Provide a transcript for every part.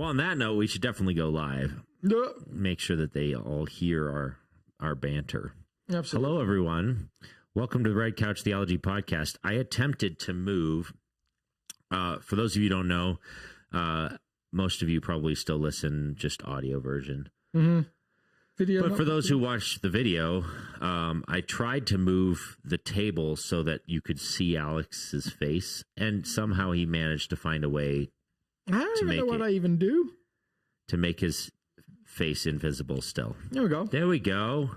Well, on that note, we should definitely go live. Make sure that they all hear our banter. Absolutely. Hello, everyone. Welcome to the Red Couch Theology Podcast. I attempted to move. For those of you who don't know, most of you probably still listen just audio version. Mm-hmm. Video, but for those who watch the video, I tried to move the table so that you could see Alex's face, and somehow he managed to find a way I don't even know what I even do. To make his face invisible still. There we go. There we go.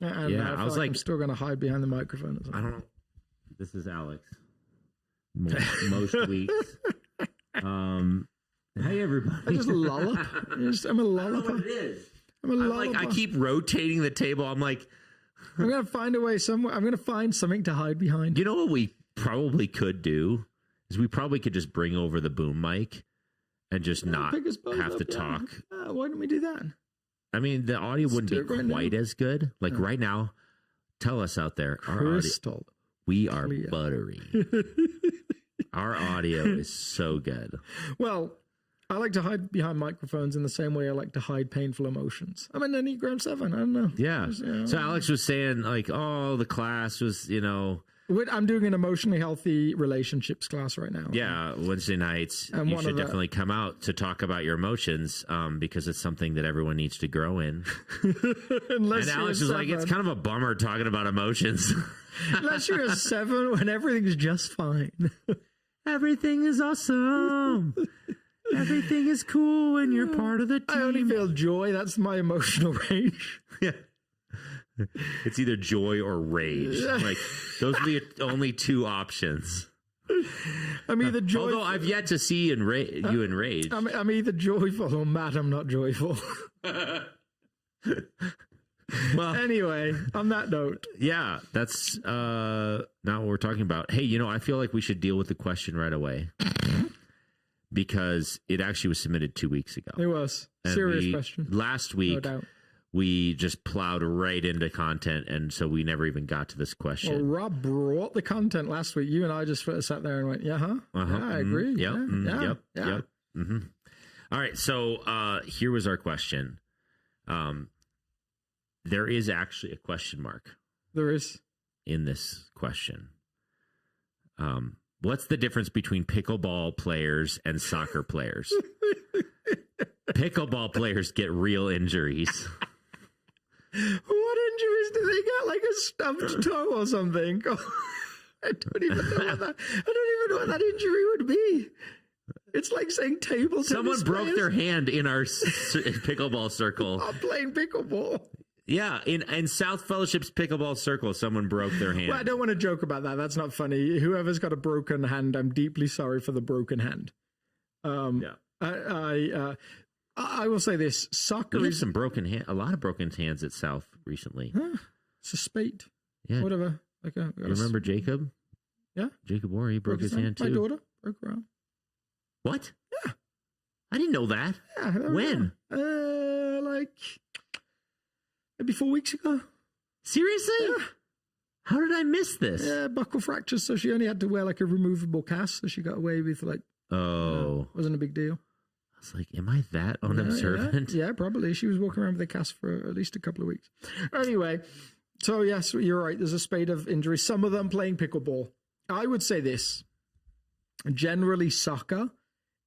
And I was like, I'm still going to hide behind the microphone. I don't know. This is Alex. Most weeks. Hey, everybody. I just lollop. I'm a lollop. I don't know what it is. I'm a lollop. Like, I keep rotating the table. I'm like, I'm going to find a way somewhere. I'm going to find something to hide behind. You know what we probably could do? Is we probably could just bring over the boom mic and just not have to talk. Why don't we do that? I mean, the audio wouldn't be quite as good. Like right now, tell us out there. Crystal. We are buttery. Our audio is so good. Well, I like to hide behind microphones in the same way I like to hide painful emotions. I'm an Enneagram 7. I don't know. Yeah. So Alex was saying like, oh, the class was, I'm doing an emotionally healthy relationships class right now. Yeah, Wednesday nights. And you should definitely come out to talk about your emotions because it's something that everyone needs to grow in. And Alex was like, it's kind of a bummer talking about emotions. Unless you're a 7 when everything's just fine. Everything is awesome. Everything is cool when you're part of the team. I only feel joy. That's my emotional range. Yeah. It's either joy or rage. Like those are the only two options. I'm either joyful. Although I've yet to see you enraged. I'm either joyful or mad. I'm not joyful. Well, anyway, on that note, yeah, that's not what we're talking about. Hey, I feel like we should deal with the question right away because it actually was submitted 2 weeks ago. It was serious question. Last week. No doubt. We just plowed right into content, and so we never even got to this question. Well, Rob brought the content last week. You and I just sat there and went, yeah, I agree. Yep. Mm-hmm. All right, so here was our question. There is actually a question mark. There is. In this question. What's the difference between pickleball players and soccer players? Pickleball players get real injuries. What injuries do they get? Like a stubbed toe or something? I don't even know what that injury would be. It's like saying table tennis. Someone broke their hand in our pickleball circle. I'm playing pickleball. Yeah, in South Fellowship's pickleball circle, someone broke their hand. Well, I don't want to joke about that. That's not funny. Whoever's got a broken hand, I'm deeply sorry for the broken hand. I will say this: soccer is a lot of broken hands at South recently. It's a spate. Yeah, whatever. You remember Jacob? Yeah, Jacob Orr. He broke his hand too. My daughter broke her arm. What? Yeah, I didn't know that. Yeah, when? Like maybe 4 weeks ago. Seriously? Yeah. How did I miss this? Yeah, buckle fractures. So she only had to wear like a removable cast. So she got away with wasn't a big deal. I was like, am I that unobservant? Yeah, probably. She was walking around with a cast for at least a couple of weeks. Anyway, so yes, you're right. There's a spate of injuries. Some of them playing pickleball. I would say this. Generally, soccer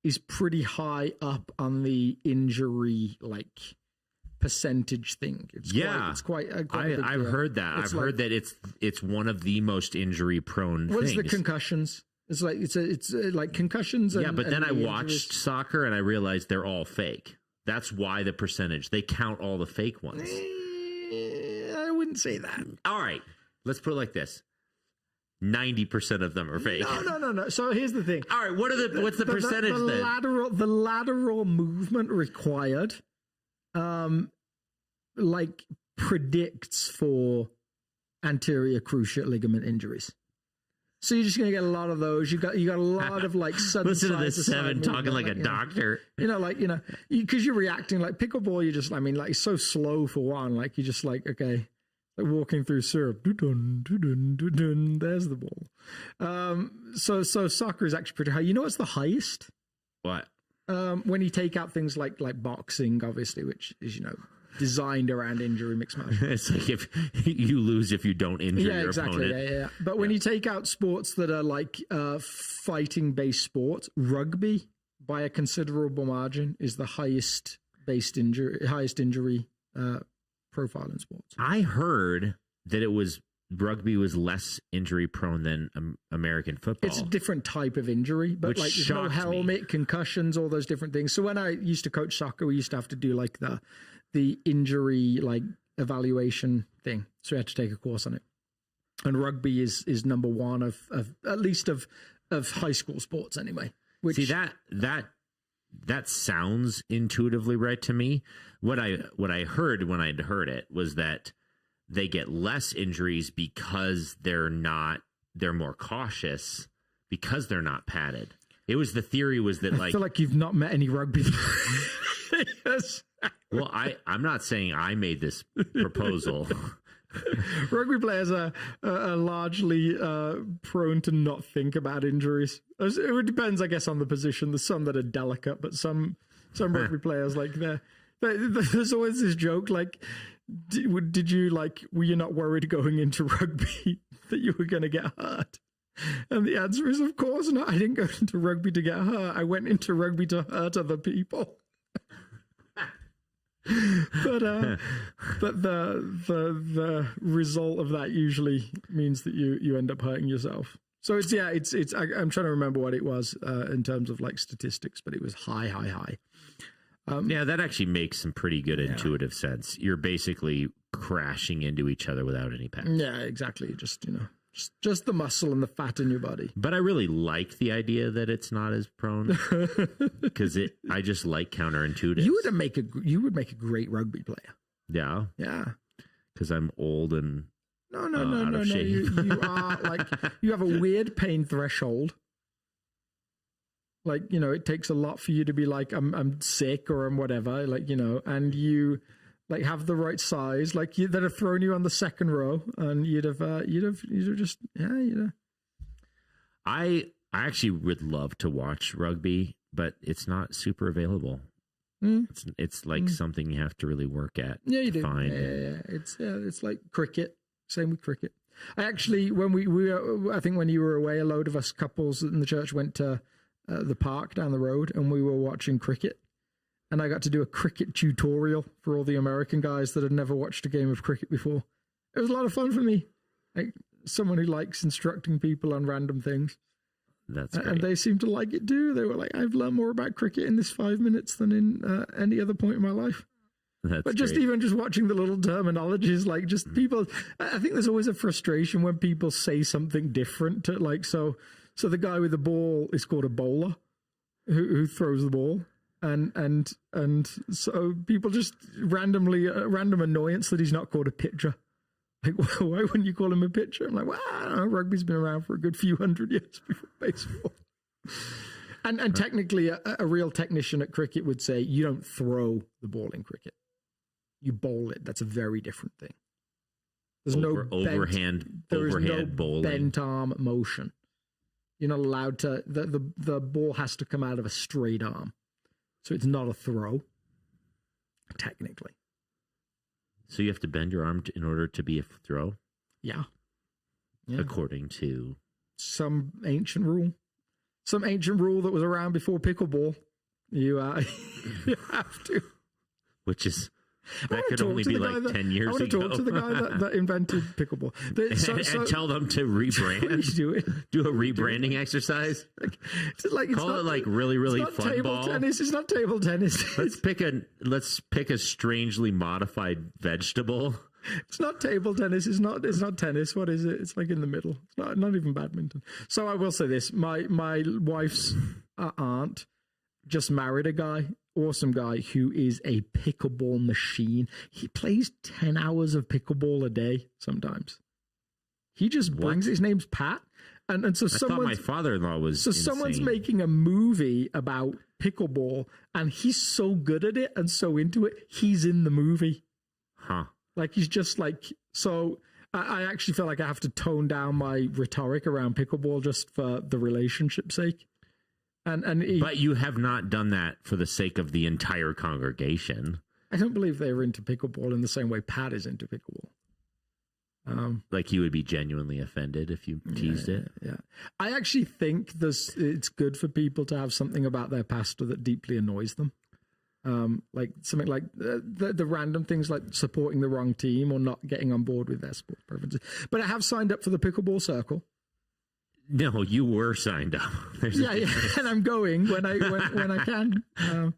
is pretty high up on the injury, percentage thing. It's quite a big I've deal. heard that. I've heard that it's one of the most injury prone things. What's the concussions? It's like concussions. But then I watched soccer and I realized they're all fake. That's why the percentage. They count all the fake ones. I wouldn't say that. All right. Let's put it like this. 90% of them are fake. No. So here's the thing. All right. What's the percentage then? The lateral movement required, predicts for anterior cruciate ligament injuries. So you're just going to get a lot of those. You got a lot of sudden. Listen to this 7 talking like a doctor. Because you're reacting like pickleball. You just, so slow for one. You just okay, like walking through syrup. Doo-dun, doo-dun, doo-dun, there's the ball. So soccer is actually pretty high. You know what's the highest? What? when you take out things like boxing, obviously, which is, designed around injury, mixed match. It's like if you lose if you don't injure your opponent. Yeah. But when you take out sports that are like fighting-based sports, rugby, by a considerable margin, is the highest injury profile in sports. I heard that rugby was less injury prone than American football. It's a different type of injury, but like there's no helmet, concussions, all those different things. So when I used to coach soccer, we used to have to do like the injury like evaluation thing. So we had to take a course on it. And rugby is number one of at least of high school sports anyway. Which, see, that sounds intuitively right to me. What I heard when I'd heard it was that they get less injuries because they're more cautious because they're not padded. The theory was that I feel like you've not met any rugby players. Well, I'm not saying I made this proposal. Rugby players are largely prone to not think about injuries. It depends, I guess, on the position. There's some that are delicate, but some rugby players, like, there's always this joke, like, did you, like, were you not worried going into rugby that you were going to get hurt? And the answer is, of course not. I didn't go into rugby to get hurt. I went into rugby to hurt other people. But the result of that usually means that you end up hurting yourself. So I'm trying to remember what it was in terms of like statistics, but it was high. Yeah, that actually makes some pretty good intuitive sense. You're basically crashing into each other without any pads. Yeah, exactly. Just the muscle and the fat in your body. But I really like the idea that it's not as prone because I just like counterintuitive. You would make a great rugby player. Yeah. Yeah. Because I'm old and no. You are like, you have a weird pain threshold. Like, it takes a lot for you to be like, I'm sick or I'm whatever, like, and you like have the right size, like they'd have thrown you on the second row and you'd have just. I actually would love to watch rugby, but it's not super available. It's like something you have to really work at. Yeah, you do. Find. Yeah. It's like cricket. Same with cricket. I actually, when I think when you were away, a load of us couples in the church went to the park down the road and we were watching cricket. And I got to do a cricket tutorial for all the American guys that had never watched a game of cricket before. It was a lot of fun for me. Like someone who likes instructing people on random things. That's great. And they seemed to like it too. They were like, I've learned more about cricket in this 5 minutes than in any other point in my life. But just great. Even just watching the little terminologies, like just people, I think there's always a frustration when people say something different to like, so the guy with the ball is called a bowler who throws the ball. And so people just random annoyance that he's not called a pitcher. Like, why wouldn't you call him a pitcher? I'm like, well, I don't know, rugby's been around for a good few hundred years before baseball. And technically, a real technician at cricket would say you don't throw the ball in cricket. You bowl it. That's a very different thing. There's overhand bowling. Bent arm motion. You're not allowed to. The ball has to come out of a straight arm, so it's not a throw. Technically. So you have to bend your arm in order to be a throw. Yeah. According to some ancient rule that was around before pickleball. You have to. Which is. That could only be like 10 years ago. I want to talk to the guy that invented pickleball. And tell them to rebrand. Do a rebranding exercise. Call it really, really fun ball. Tennis. It's not table tennis. Let's pick a strangely modified vegetable. It's not table tennis. It's not tennis. What is it? It's like in the middle. It's not even badminton. So I will say this. My wife's aunt just married a guy. Awesome guy who is a pickleball machine. He plays 10 hours of pickleball a day sometimes. He just brings, his name's Pat. And so I thought my father-in-law was insane. Someone's making a movie about pickleball and he's so good at it and so into it, he's in the movie. Huh. Like he's just like, so I actually feel like I have to tone down my rhetoric around pickleball just for the relationship's sake. But you have not done that for the sake of the entire congregation. I don't believe they're into pickleball in the same way Pat is into pickleball. Like you would be genuinely offended if you teased it. Yeah, I actually think it's good for people to have something about their pastor that deeply annoys them. Like something like the random things like supporting the wrong team or not getting on board with their sport preferences. But I have signed up for the pickleball circle. No, you were signed up. Yeah, and I'm going when I can. I'm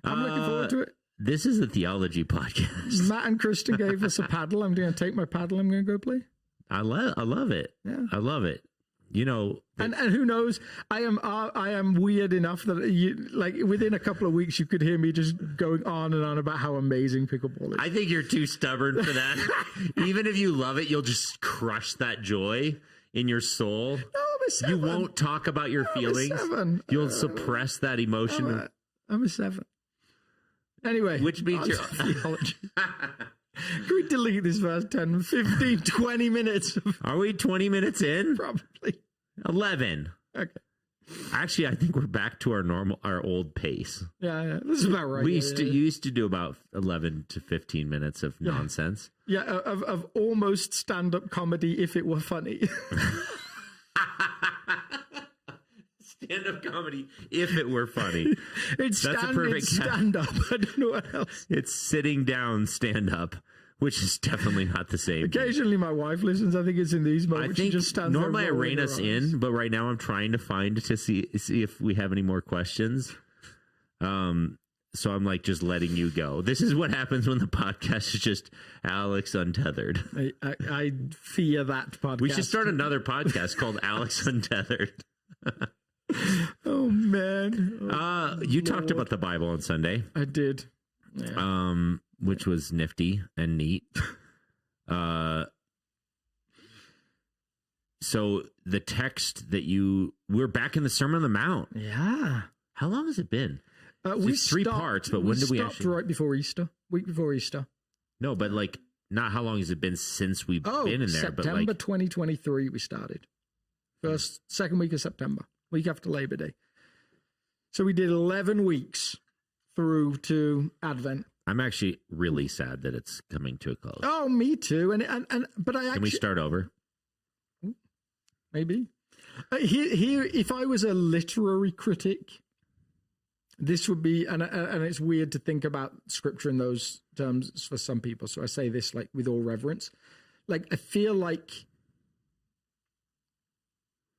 looking forward to it. This is a theology podcast. Matt and Kristen gave us a paddle. I'm going to take my paddle. I'm going to go play. I love it. Yeah, I love it. You know, and who knows? I am weird enough that within a couple of weeks you could hear me just going on and on about how amazing pickleball is. I think you're too stubborn for that. Even if you love it, you'll just crush that joy in your soul. No, I'm a 7. You won't talk about your feelings. I'm a 7. You'll suppress that emotion. I'm a 7. Anyway, which means you're theology. Can we delete this first 10, 15, 20 minutes? Are we 20 minutes in? Probably. 11. Okay. Actually, I think we're back to our old pace. Yeah, this is about right. You used to do about 11 to 15 minutes of nonsense. Yeah, of almost stand-up comedy if it were funny. Stand-up comedy if it were funny. That's a perfect stand-up. I don't know what else. It's sitting down stand-up, which is definitely not the same. Occasionally my wife listens. I think it's in these moments. She just stands normally I there rein us in, but right now I'm trying to find to see if we have any more questions. So I'm like just letting you go. This is what happens when the podcast is just Alex Untethered. I fear that podcast. We should start another podcast called Alex Untethered. Oh man! You Lord. Talked about the Bible on Sunday. I did. Yeah. Which was nifty and neat. So the text that we're back in the Sermon on the Mount. Yeah. How long has it been? We it's 3 parts, but when did we actually? Right before Easter. Week before Easter. No, but like not how long has it been since we've been in there? September but 2023 we started. Second week of September. Week after Labor Day. So we did 11 weeks through to Advent. I'm actually really sad that it's coming to a close. Oh, me too. But I actually... Can we start over? Maybe. Here, if I was a literary critic, this would be, and it's weird to think about scripture in those terms for some people. So I say this like with all reverence. Like, I feel like,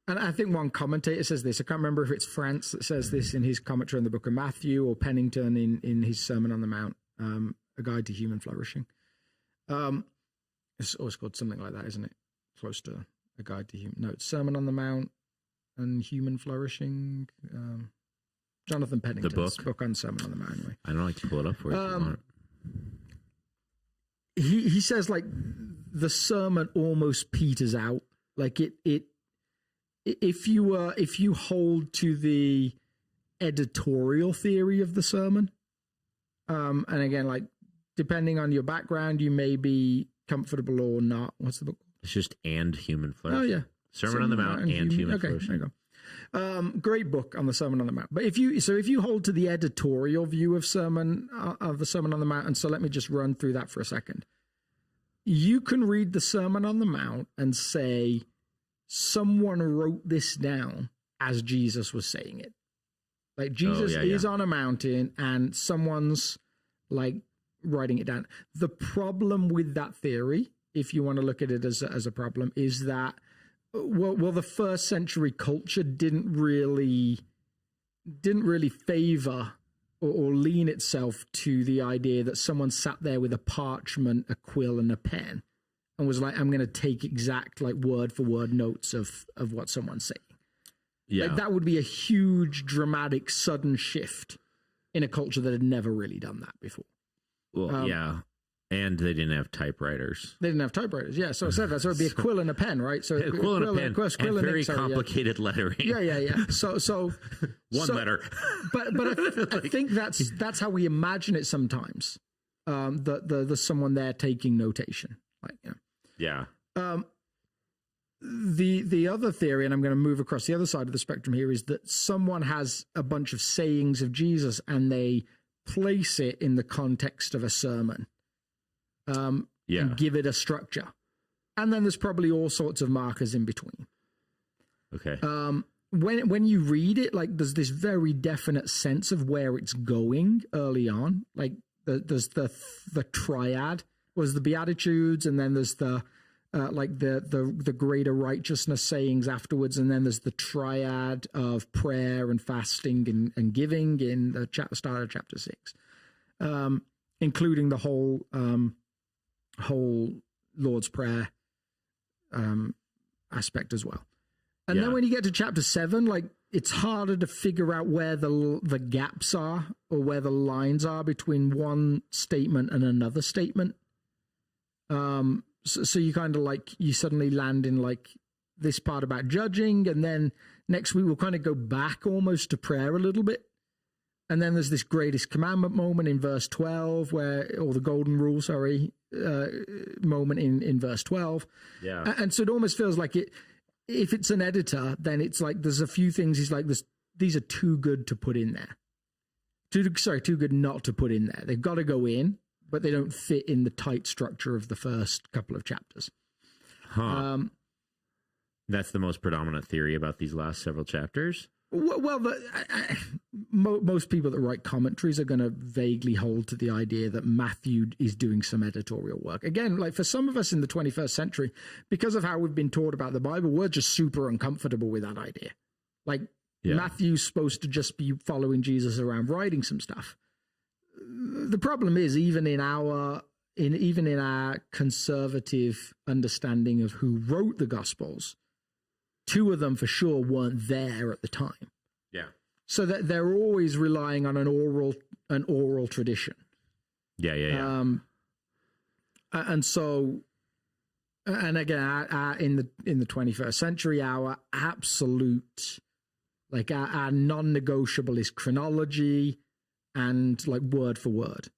and I think one commentator says this, I can't remember if it's France that says this in his commentary on the book of Matthew or Pennington in his Sermon on the Mount, A Guide to Human Flourishing. It's always called something like that, isn't it? Close to A Guide to Human. No, it's Sermon on the Mount and Human Flourishing. Jonathan Pennington's book on Sermon on the Mount, anyway. I don't like to pull it up for you. He says, like, the sermon almost peters out. Like, if you hold to the editorial theory of the sermon, and again, like, depending on your background, you may be comfortable or not. What's the book? It's just And Human Flourishing. Oh, yeah. Sermon on the Mount and Human Flourishing. There you go. Great book on the Sermon on the Mount. But if you hold to the editorial view of the Sermon on the Mount, and so let me just run through that for a second. You can read the Sermon on the Mount and say, someone wrote this down as Jesus was saying it. Like, Jesus is on a mountain and someone's like writing it down. The problem with that theory, if you want to look at it as a problem, is that well, the first century culture didn't really favor or lean itself to the idea that someone sat there with a parchment, a quill, and a pen, and was like, "I'm going to take exact, like, word for word notes of what someone's saying." Yeah, like, that would be a huge, dramatic, sudden shift in a culture that had never really done that before. Well, yeah. And they didn't have typewriters. They didn't have typewriters, yeah. So I said that. So it'd be a quill and a pen, right? So a quill and a pen, and very complicated lettering. Yeah. So one letter. But I think that's how we imagine it sometimes. The someone there taking notation, like, you know. Yeah. the other theory, and I'm going to move across the other side of the spectrum here, is that someone has a bunch of sayings of Jesus and they place it in the context of a sermon, and give it a structure. And then there's probably all sorts of markers in between. Okay. When you read it, like there's this very definite sense of where it's going early on. Like there's the triad was the Beatitudes, and then there's the the greater righteousness sayings afterwards, and then there's the triad of prayer and fasting and giving in the start of chapter 6, including the whole Lord's Prayer aspect as well. And then when you get to chapter 7, like it's harder to figure out where the gaps are or where the lines are between one statement and another statement. So you kind of like, you suddenly land in like this part about judging, and then next week we'll kind of go back almost to prayer a little bit. And then there's this greatest commandment moment in verse 12 or the golden rule, moment in verse 12. Yeah. And so it almost feels like if it's an editor, then it's like there's a few things he's like, these are too good to put in there. Too good not to put in there. They've got to go in, but they don't fit in the tight structure of the first couple of chapters. Huh. That's the most predominant theory about these last several chapters? Well, most people that write commentaries are going to vaguely hold to the idea that Matthew is doing some editorial work. Again, like for some of us in the 21st century, because of how we've been taught about the Bible, we're just super uncomfortable with that idea. Like Matthew's supposed to just be following Jesus around writing some stuff. The problem is, even in our conservative understanding of who wrote the Gospels, 2 of them for sure weren't there at the time. Yeah. So that they're always relying on an oral tradition. Yeah. And so, and again, in the 21st century, our absolute, like our non-negotiable is chronology and like word for word.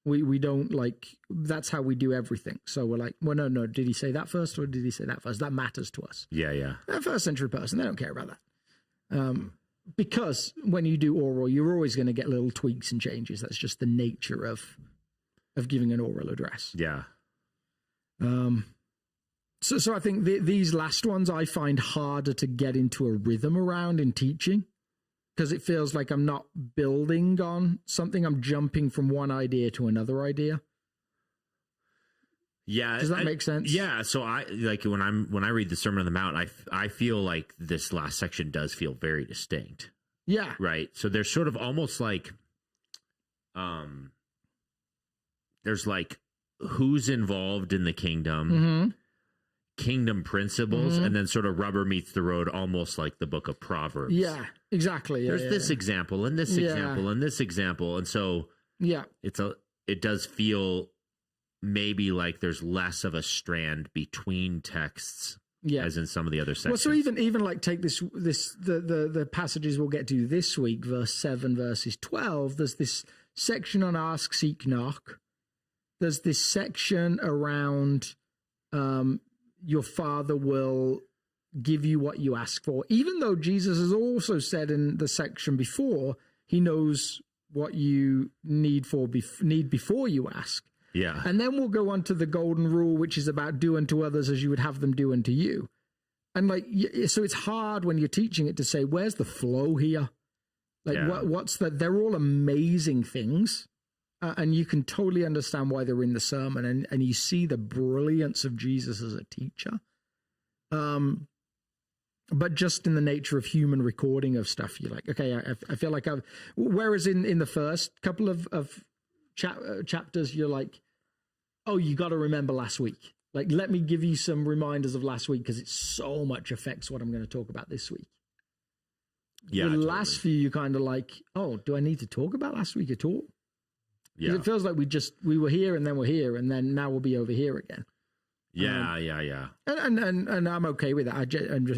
We don't like, that's how we do everything. So we're like, well, no, did he say that first or did he say that first? That matters to us. Yeah. A first century person, they don't care about that. Because when you do oral, you're always going to get little tweaks and changes. That's just the nature of giving an oral address. Yeah. So I think these last ones I find harder to get into a rhythm around in teaching, because it feels like I'm not building on something. I'm jumping from one idea to another idea. Yeah. Does that make sense? Yeah. So I like when I read the Sermon on the Mount, I feel like this last section does feel very distinct. Yeah. Right. So there's sort of almost like, there's like who's involved in the kingdom, kingdom principles, and then sort of rubber meets the road, almost like the book of Proverbs. Yeah, exactly. There's this example and this example and this example. And so it does feel maybe like there's less of a strand between texts as in some of the other sections. Well, so even like take the passages we'll get to this week, verse 7, verses 12, there's this section on ask, seek, knock. There's this section around your Father will give you what you ask for, even though Jesus has also said in the section before, he knows what you need before you ask. Yeah. And then we'll go on to the golden rule, which is about do unto others as you would have them do unto you. And like, so it's hard when you're teaching it to say, where's the flow here? Like what's they're all amazing things. And you can totally understand why they're in the sermon, and you see the brilliance of Jesus as a teacher. But just in the nature of human recording of stuff, you're like, okay, I feel like whereas in the first couple of chapters, you're like, oh, you got to remember last week. Like, let me give you some reminders of last week because it so much affects what I'm going to talk about this week. Yeah, the last few, you're kind of like, oh, do I need to talk about last week at all? Yeah. It feels like we were here and then we're here and then now we'll be over here again. Yeah. And I'm okay with that.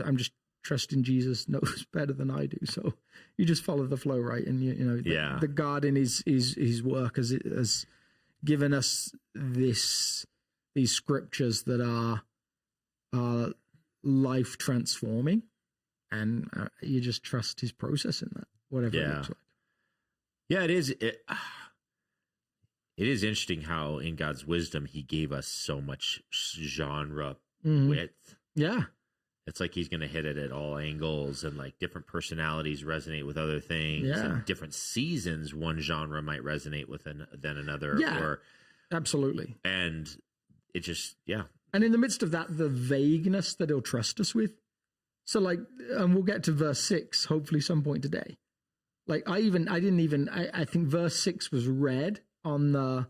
I'm just trusting Jesus knows better than I do. So you just follow the flow, right? And the God in his work has given us these scriptures that are life transforming, and you just trust his process in that, whatever it looks like. Yeah, it is. It is interesting how in God's wisdom he gave us so much genre width. Yeah. It's like he's going to hit it at all angles, and like different personalities resonate with other things. Yeah. And different seasons, one genre might resonate with than another. Yeah, absolutely. And it just, And in the midst of that, the vagueness that he'll trust us with. So like, and we'll get to verse 6, hopefully some point today. Like I think verse 6 was read on the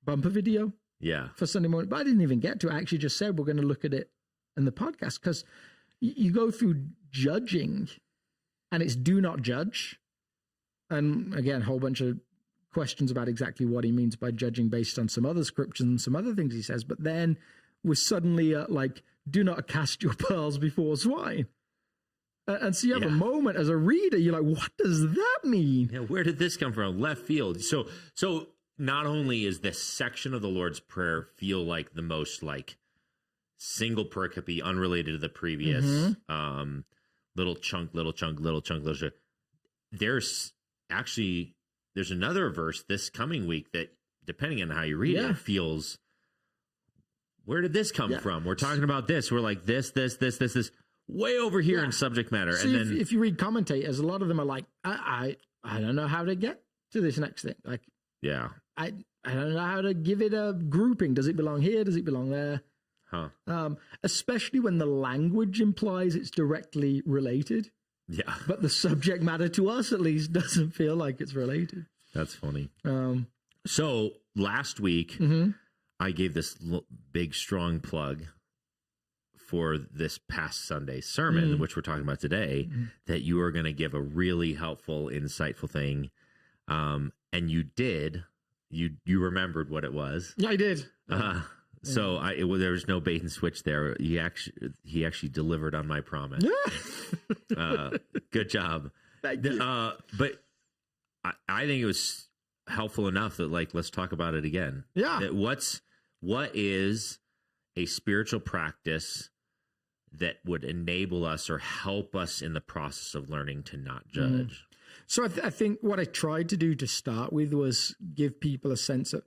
bumper video. Yeah. For Sunday morning, but I didn't even get to it. I actually just said we're going to look at it in the podcast, because you go through judging and it's do not judge. And again, a whole bunch of questions about exactly what he means by judging based on some other scriptures and some other things he says. But then we're suddenly like, do not cast your pearls before swine. And so you have a moment as a reader, you're like, what does that mean? Yeah, where did this come from? Left field. So not only is this section of the Lord's Prayer feel like the most like single pericope, unrelated to the previous, little chunk. There's another verse this coming week that, depending on how you read it, feels, where did this come from? We're talking about this. We're like this, way over here in subject matter. See, and then if you read commentators, a lot of them are like, I don't know how to get to this next thing. Like, I don't know how to give it a grouping. Does it belong here? Does it belong there? Especially when the language implies it's directly related. Yeah. But the subject matter, to us at least, doesn't feel like it's related. That's funny. So last week, I gave this big, strong plug for this past Sunday sermon, which we're talking about today, that you are going to give a really helpful, insightful thing. And you did. You remembered what it was. Yeah, I did. So there was no bait and switch there. He actually delivered on my promise. Good job. Thank you. But I think it was helpful enough that, like, let's talk about it again. Yeah. That what is a spiritual practice that would enable us or help us in the process of learning to not judge? So I think what I tried to do to start with was give people a sense of,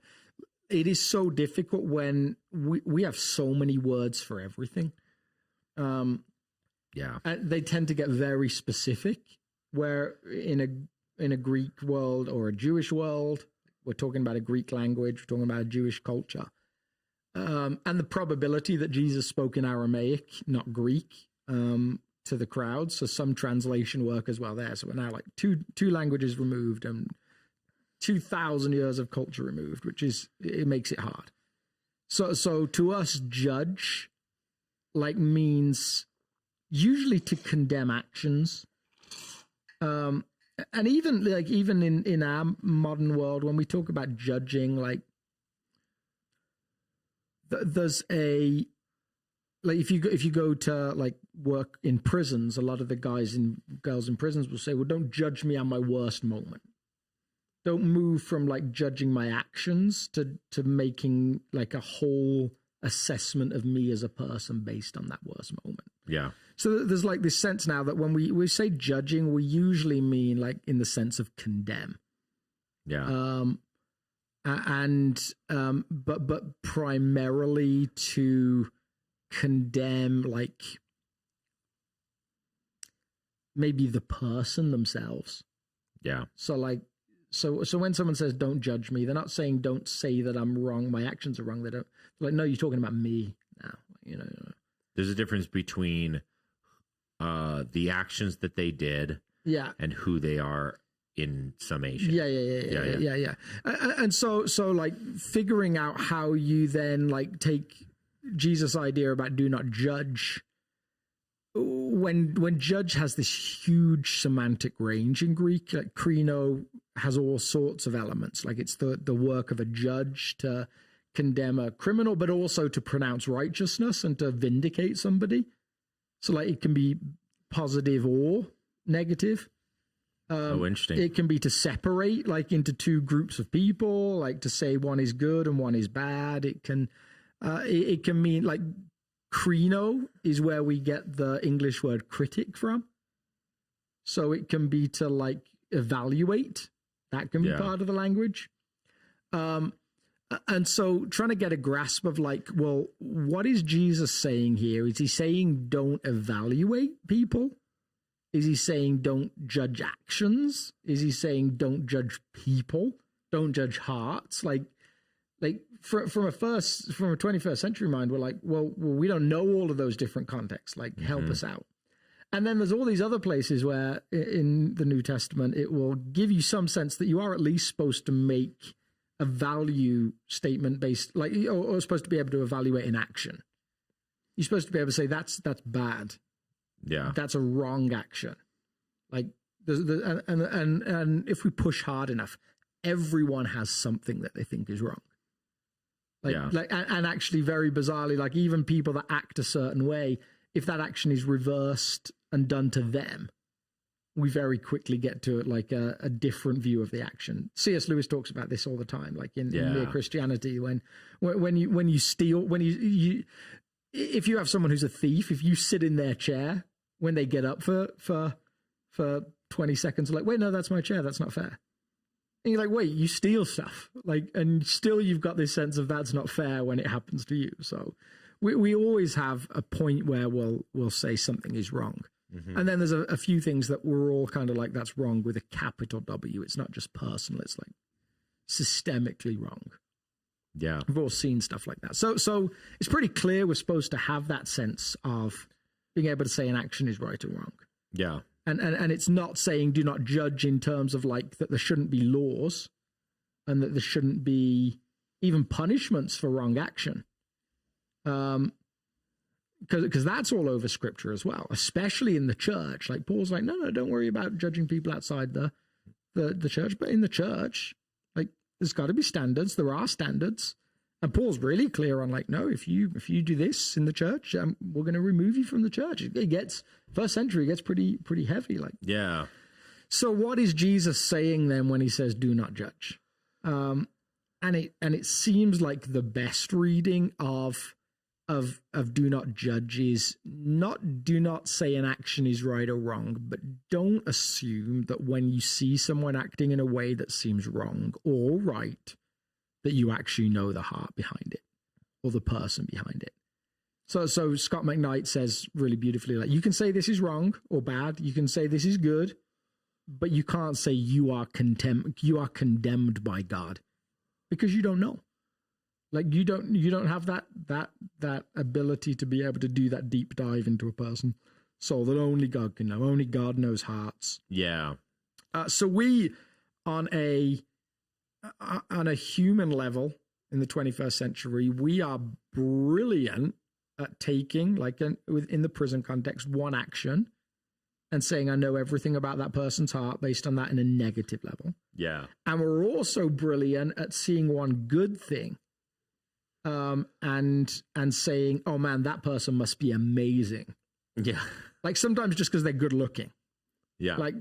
it is so difficult when we have so many words for everything. They tend to get very specific, where in a Greek world or a Jewish world, we're talking about a Greek language, we're talking about a Jewish culture. And the probability that Jesus spoke in Aramaic, not Greek, to the crowd. So some translation work as well there. So we're now like two languages removed and 2,000 years of culture removed, it makes it hard. So to us, judge like means usually to condemn actions. And even in our modern world, when we talk about judging, like there's a, like if you go to like work in prisons, a lot of the guys and girls in prisons will say, well, don't judge me on my worst moment. Don't move from like judging my actions to making like a whole assessment of me as a person based on that worst moment. Yeah. So there's like this sense now that when we say judging, we usually mean like in the sense of condemn. Yeah. But primarily to condemn like maybe the person themselves. Yeah. So like, so when someone says, don't judge me, they're not saying, don't say that I'm wrong, my actions are wrong. They don't, like, no, you're talking about me now, you know. There's a difference between the actions that they did and who they are in summation. Yeah. And so like figuring out how you then like take Jesus' idea about do not judge, when judge has this huge semantic range in Greek, like krino has all sorts of elements. Like it's the work of a judge to condemn a criminal, but also to pronounce righteousness and to vindicate somebody. So like it can be positive or negative. Interesting. It can be to separate like into two groups of people, like to say one is good and one is bad. It can, It can mean like krino is where we get the English word critic from. So it can be to like evaluate. That can be part of the language. And so trying to get a grasp of like, well, what is Jesus saying here? Is he saying don't evaluate people? Is he saying don't judge actions? Is he saying don't judge people? Don't judge hearts? Like from a 21st century mind, we're like, well, we don't know all of those different contexts. Like, help us out. And then there's all these other places where in the New Testament, it will give you some sense that you are at least supposed to make a value statement based, like, or supposed to be able to evaluate an action. You're supposed to be able to say that's bad. Yeah, that's a wrong action. Like, and if we push hard enough, everyone has something that they think is wrong. And actually, very bizarrely, like even people that act a certain way, if that action is reversed and done to them, we very quickly get to like a different view of the action. C.S. Lewis talks about this all the time, like in Mere Christianity, when you steal, if you have someone who's a thief, if you sit in their chair when they get up for 20 seconds, like, wait, no, that's my chair, that's not fair. And you're like, wait, you steal stuff, like, and still you've got this sense of that's not fair when it happens to you. So we always have a point where we'll say something is wrong. And then there's a few things that we're all kind of like, that's wrong with a capital W. It's not just personal. It's like systemically wrong. Yeah. We've all seen stuff like that. So it's pretty clear we're supposed to have that sense of being able to say an action is right or wrong. Yeah. And it's not saying do not judge in terms of like that there shouldn't be laws and that there shouldn't be even punishments for wrong action. Because that's all over scripture as well, especially in the church. Like Paul's like, no, don't worry about judging people outside the church, but in the church, like there's got to be standards. There are standards, and Paul's really clear on like, no, if you do this in the church, we're going to remove you from the church. It gets first century gets pretty heavy. Like, yeah. So what is Jesus saying then when he says do not judge? And it seems like the best reading of do not judge is not do not say an action is right or wrong, but don't assume that when you see someone acting in a way that seems wrong or right, that you actually know the heart behind it or the person behind it. So Scott McKnight says really beautifully, like, you can say this is wrong or bad, you can say this is good, but you can't say you are condemned by God, because you don't know. Like you don't have that ability to be able to do that deep dive into a person, so that only God can know. Only God knows hearts. Yeah. So we, on a human level in the 21st century, we are brilliant at taking, like in the prison context, one action and saying, I know everything about that person's heart based on that in a negative level. Yeah. And we're also brilliant at seeing one good thing. And saying, oh man, that person must be amazing. Yeah. Like sometimes just because they're good looking. Yeah. Like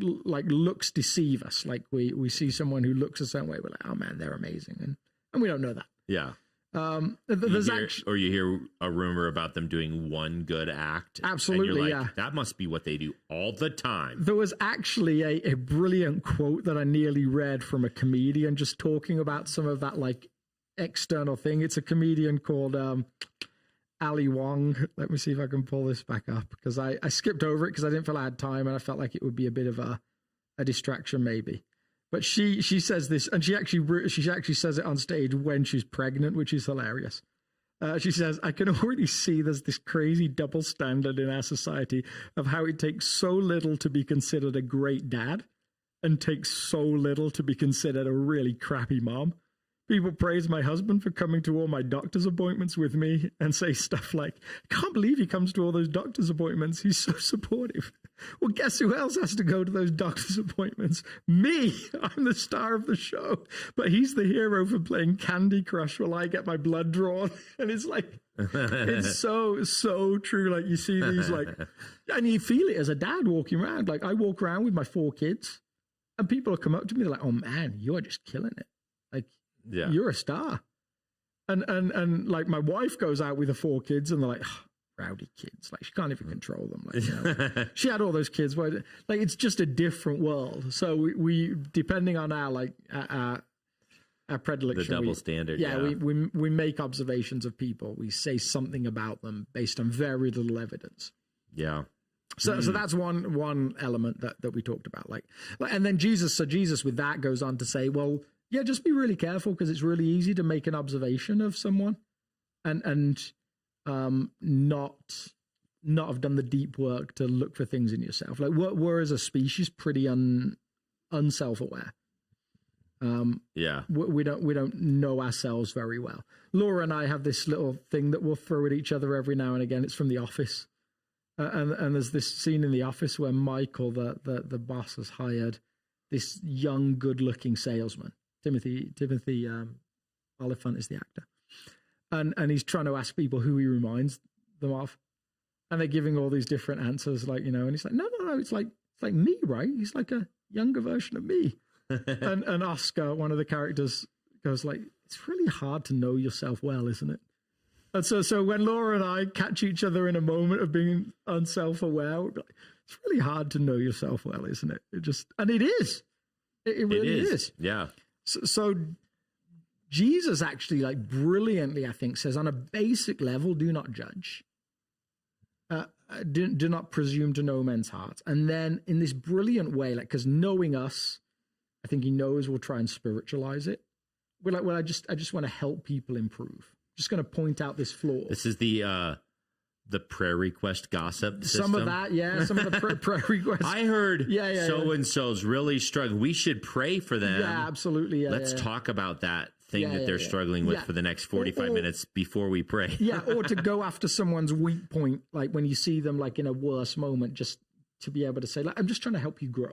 looks deceive us. Like we see someone who looks a certain way, we're like, oh man, they're amazing. And we don't know that. Yeah. Or you hear a rumor about them doing one good act. Absolutely. And you're like, that must be what they do all the time. There was actually a brilliant quote that I nearly read from a comedian just talking about some of that, like, external thing. It's a comedian called Ali Wong. Let me see if I can pull this back up, because I skipped over it because I didn't feel I had time, and I felt like it would be a bit of a distraction maybe. But she says this, and she actually says it on stage when she's pregnant, which is hilarious. She says, I can already see there's this crazy double standard in our society of how it takes so little to be considered a great dad and takes so little to be considered a really crappy mom. People praise my husband for coming to all my doctor's appointments with me and say stuff like, I can't believe he comes to all those doctor's appointments. He's so supportive. Well, guess who else has to go to those doctor's appointments? Me. I'm the star of the show. But he's the hero for playing Candy Crush while I get my blood drawn. And it's like, it's so true. Like you see these like, and you feel it as a dad walking around. Like I walk around with my 4 kids and people will come up to me. They're like, oh man, you are just killing it. Like, yeah, you're a star. And like my wife goes out with the 4 kids and they're like, oh, rowdy kids. Like she can't even control them. Like, you know, she had all those kids. Like it's just a different world. So we depending on our predilection, the double standard. Yeah, we make observations of people. We say something about them based on very little evidence. Yeah. So that's one element that we talked about. Like, and then Jesus with that goes on to say, well, yeah, just be really careful because it's really easy to make an observation of someone and not have done the deep work to look for things in yourself. Like we're as a species pretty unself-aware. We don't know ourselves very well. Laura and I have this little thing that we'll throw at each other every now and again. It's from The Office. And there's this scene in The Office where Michael, the boss, has hired this young, good-looking salesman. Timothy Oliphant is the actor, and he's trying to ask people who he reminds them of, and they're giving all these different answers, like, you know, and he's like, no, it's like me, right? He's like a younger version of me. and Oscar, one of the characters, goes like, it's really hard to know yourself well, isn't it? And so when Laura and I catch each other in a moment of being unself-aware, we're like, it's really hard to know yourself well, isn't it? And it is. It really is. Yeah. So Jesus actually, like, brilliantly, I think, says on a basic level, do not judge. Do not presume to know men's hearts. And then in this brilliant way, like, because knowing us, I think he knows we'll try and spiritualize it. We're like, well, I just want to help people improve. Just going to point out this flaw. This is the prayer request gossip system. Some of that, yeah. Some of the prayer requests. I heard so-and-so's really struggling. We should pray for them. Yeah, absolutely. Yeah, Let's talk about that thing that they're struggling with for the next 45 minutes before we pray. Yeah, or to go after someone's weak point, like when you see them like in a worse moment, just to be able to say, like, I'm just trying to help you grow.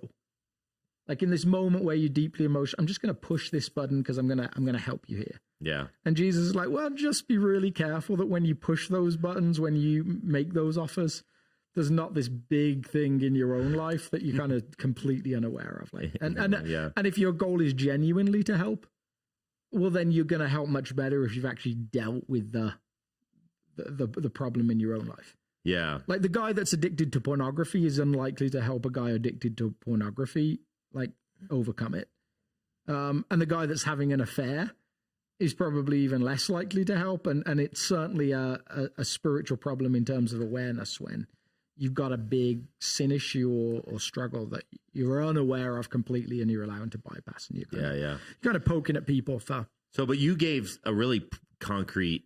Like in this moment where you're deeply emotional, I'm just going to push this button because I'm gonna help you here. Yeah. And Jesus is like, well, just be really careful that when you push those buttons, when you make those offers, there's not this big thing in your own life that you're kind of completely unaware of. Like, and if your goal is genuinely to help, well, then you're going to help much better if you've actually dealt with the problem in your own life. Yeah. Like the guy that's addicted to pornography is unlikely to help a guy addicted to pornography, like, overcome it. And the guy that's having an affair is probably even less likely to help. And it's certainly a spiritual problem in terms of awareness when you've got a big sin issue or struggle that you're unaware of completely and you're allowing to bypass. And you're kind of poking at people for. So, but you gave a really concrete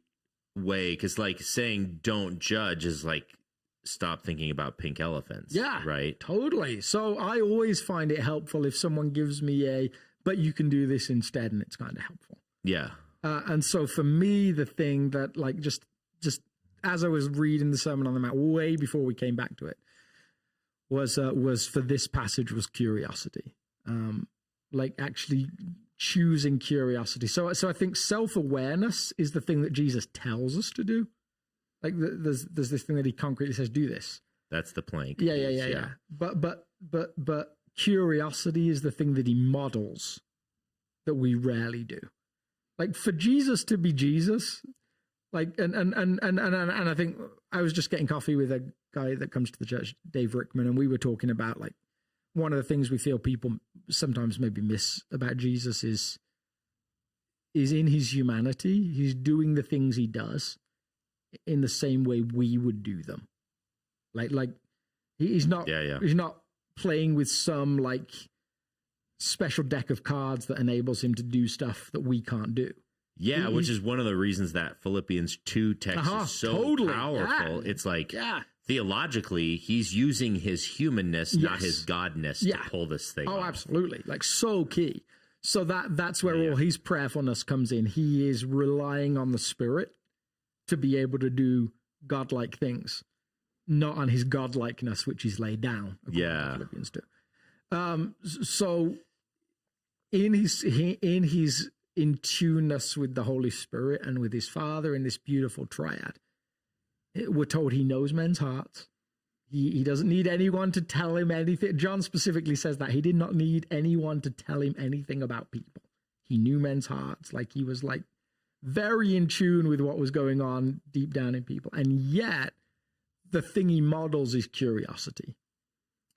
way, because like saying don't judge is like stop thinking about pink elephants. Yeah, right. Totally. So I always find it helpful if someone gives me but you can do this instead, and it's kind of helpful. Yeah. And so for me, the thing that, like, just as I was reading the Sermon on the Mount way before we came back to it, was for this passage was curiosity. Like actually choosing curiosity. So I think self-awareness is the thing that Jesus tells us to do. Like there's this thing that he concretely says, do this. That's the plank. Yeah. But curiosity is the thing that he models that we rarely do. Like for Jesus to be Jesus, like and I think I was just getting coffee with a guy that comes to the church, Dave Rickman, and we were talking about like one of the things we feel people sometimes maybe miss about Jesus is in his humanity. He's doing the things he does in the same way we would do them. Like he's not he's not playing with some like special deck of cards that enables him to do stuff that we can't do. Yeah, which is one of the reasons that Philippians 2 text is so powerful. It's like theologically, he's using his humanness, not his godness, to pull this thing off. Absolutely. Like so key. So that's where all his prayerfulness comes in. He is relying on the Spirit to be able to do godlike things, not on his godlikeness, which is laid down. Yeah. Philippians 2. So in his in tuneness with the Holy Spirit and with his Father in this beautiful triad, we're told he knows men's hearts. He doesn't need anyone to tell him anything. John specifically says that he did not need anyone to tell him anything about people. He knew men's hearts. Like he was like very in tune with what was going on deep down in people. And yet, the thing he models is curiosity.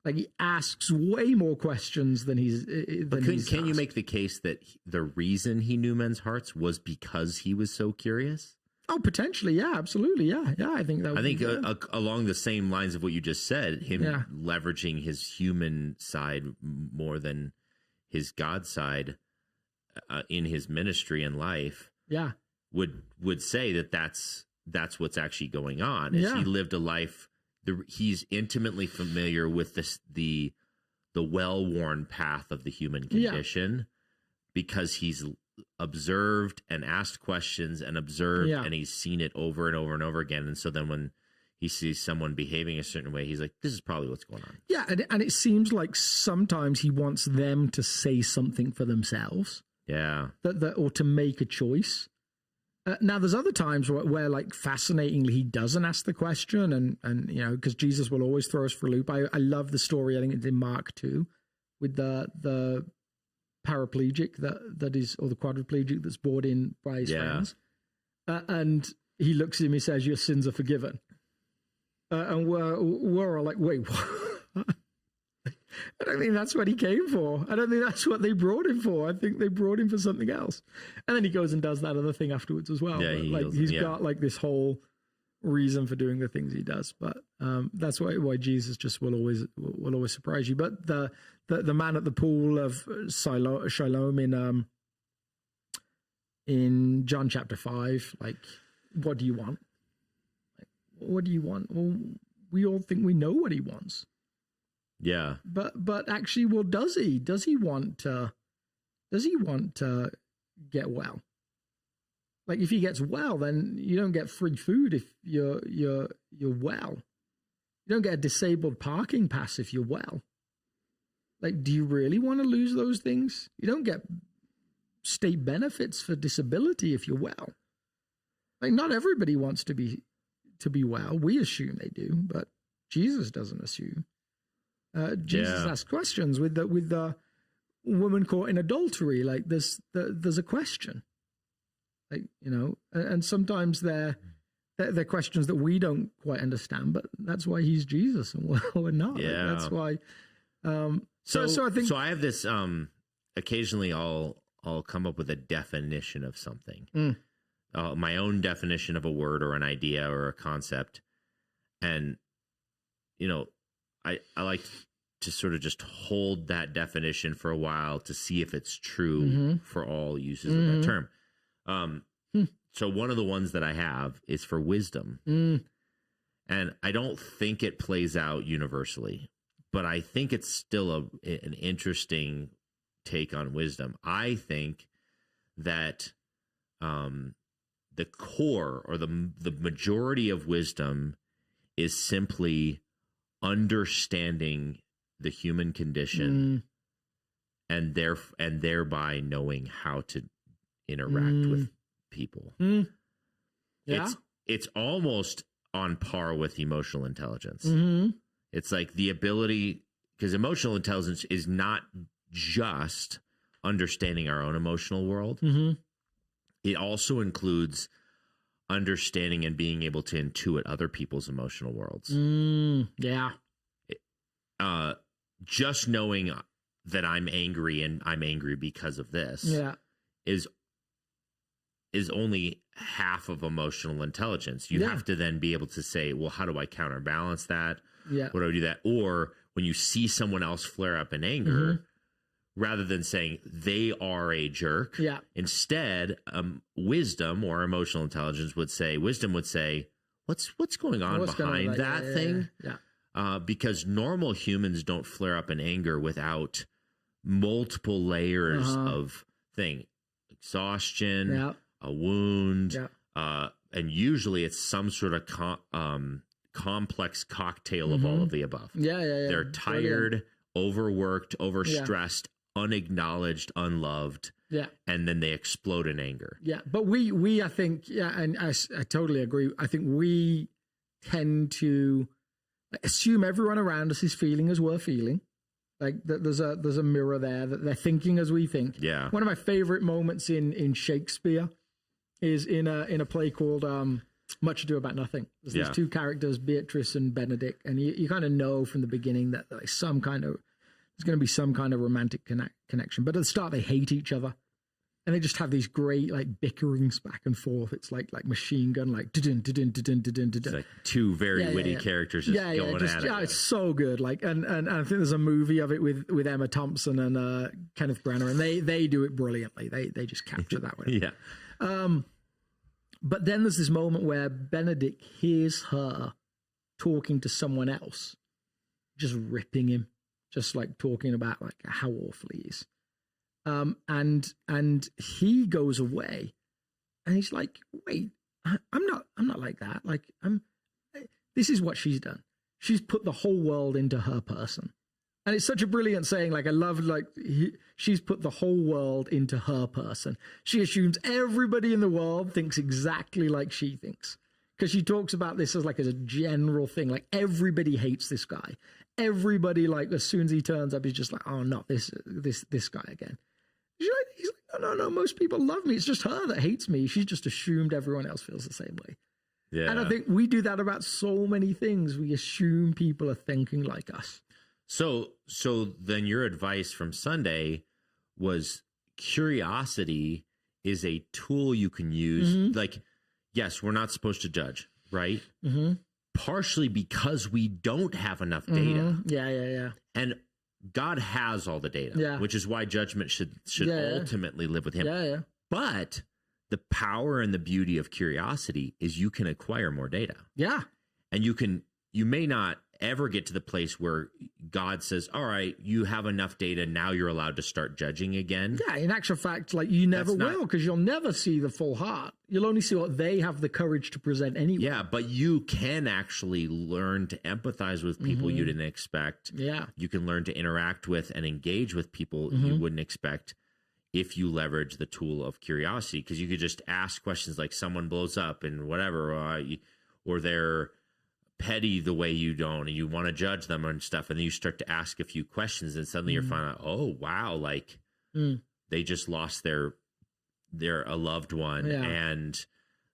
Like, he asks way more questions than he's can you make the case that the reason he knew men's hearts was because he was so curious? Oh, potentially, yeah, absolutely, yeah. I think that. I think along the same lines of what you just said, him leveraging his human side more than his God side in his ministry and life, would say that's what's actually going on. Is he lived a life. He's intimately familiar with the well-worn path of the human condition because he's observed and asked questions and observed and he's seen it over and over and over again. And so then when he sees someone behaving a certain way, he's like, this is probably what's going on. Yeah, and it seems like sometimes he wants them to say something for themselves. Yeah. Or to make a choice. Now, there's other times where, like, fascinatingly, he doesn't ask the question, and you know, because Jesus will always throw us for a loop. I love the story. I think it's in Mark 2 with the paraplegic that is, or the quadriplegic that's brought in by his friends, and he looks at him. He says, "Your sins are forgiven," and we're all like, "Wait, what?" I don't think that's what he came for. I don't think that's what they brought him for. I think they brought him for something else. And then he goes and does that other thing afterwards as well. Yeah, he's got like this whole reason for doing the things he does. But that's why Jesus just will always surprise you. But the man at the pool of Siloam in John chapter 5, like, what do you want? Like, what do you want? Well, we all think we know what he wants. Yeah. But actually, well, does he? Does he want to get well? Like, if he gets well, then you don't get free food if you're well. You don't get a disabled parking pass if you're well. Like, do you really want to lose those things? You don't get state benefits for disability if you're well. Like, not everybody wants to be well. We assume they do, but Jesus doesn't assume. Jesus asks questions with the woman caught in adultery. Like, there's a question, like, you know, and sometimes they're questions that we don't quite understand, but that's why he's Jesus and we're not. Yeah, like, that's why. So I think I have this. Occasionally, I'll come up with a definition of something, my own definition of a word or an idea or a concept, and you know. I like to sort of just hold that definition for a while to see if it's true for all uses of that term. So one of the ones that I have is for wisdom. And I don't think it plays out universally, but I think it's still an interesting take on wisdom. I think that the core or the majority of wisdom is simply understanding the human condition and thereby knowing how to interact with people. It's almost on par with emotional intelligence. It's like the ability, because emotional intelligence is not just understanding our own emotional world. It also includes understanding and being able to intuit other people's emotional worlds. Just knowing that I'm angry and I'm angry because of this is only half of emotional intelligence. You have to then be able to say, well, how do I counterbalance that? What do I do that? Or when you see someone else flare up in anger, rather than saying they are a jerk, instead, wisdom or emotional intelligence would say, what's going on behind that thing? Because normal humans don't flare up in anger without multiple layers of thing, exhaustion, a wound, and usually it's some sort of complex cocktail of all of the above. They're tired, overworked, overstressed, unacknowledged, unloved, and then they explode in anger. But we I think, and I totally agree. I think we tend to assume everyone around us is feeling as we're feeling. Like there's a mirror there, that they're thinking as we think. Yeah. One of my favorite moments in Shakespeare is in a play called Much Ado About Nothing. There's these two characters, Beatrice and Benedict, and you kind of know from the beginning that like there's going to be some kind of romantic connection. But at the start, they hate each other. And they just have these great like bickerings back and forth. It's like machine gun, like it's like two very witty characters just going at it. Yeah, it's so good. Like, and I think there's a movie of it with Emma Thompson and Kenneth Branagh, and they do it brilliantly. They just capture that one. Yeah. But then there's this moment where Benedict hears her talking to someone else, just ripping him, just like talking about like how awful he is. And he goes away and he's like, wait, I'm not like that. Like this is what she's done. She's put the whole world into her person. And it's such a brilliant saying. Like, I love, like, she's put the whole world into her person. She assumes everybody in the world thinks exactly like she thinks. Because she talks about this as a general thing. Like, everybody hates this guy. Everybody, like, as soon as he turns up, he's just like, oh, not this guy again. He's like, no, most people love me. It's just her that hates me. She's just assumed everyone else feels the same way. Yeah. And I think we do that about so many things. We assume people are thinking like us. So then your advice from Sunday was curiosity is a tool you can use. Mm-hmm. Like, yes, we're not supposed to judge, right? Mm-hmm. Partially because we don't have enough data. Mm-hmm. Yeah. And God has all the data, which is why judgment should ultimately live with him. Yeah. But the power and the beauty of curiosity is you can acquire more data. Yeah. And you may not ever get to the place where God says, all right, you have enough data. Now you're allowed to start judging again. Yeah. In actual fact, like, you never will, because you'll never see the full heart. You'll only see what they have the courage to present anyway. Yeah. But you can actually learn to empathize with people you didn't expect. Yeah. You can learn to interact with and engage with people you wouldn't expect if you leverage the tool of curiosity, because you could just ask questions like someone blows up and whatever, or they're petty the way you don't, and you want to judge them and stuff, and then you start to ask a few questions, and suddenly you're finding out, oh wow, like they just lost a loved one, and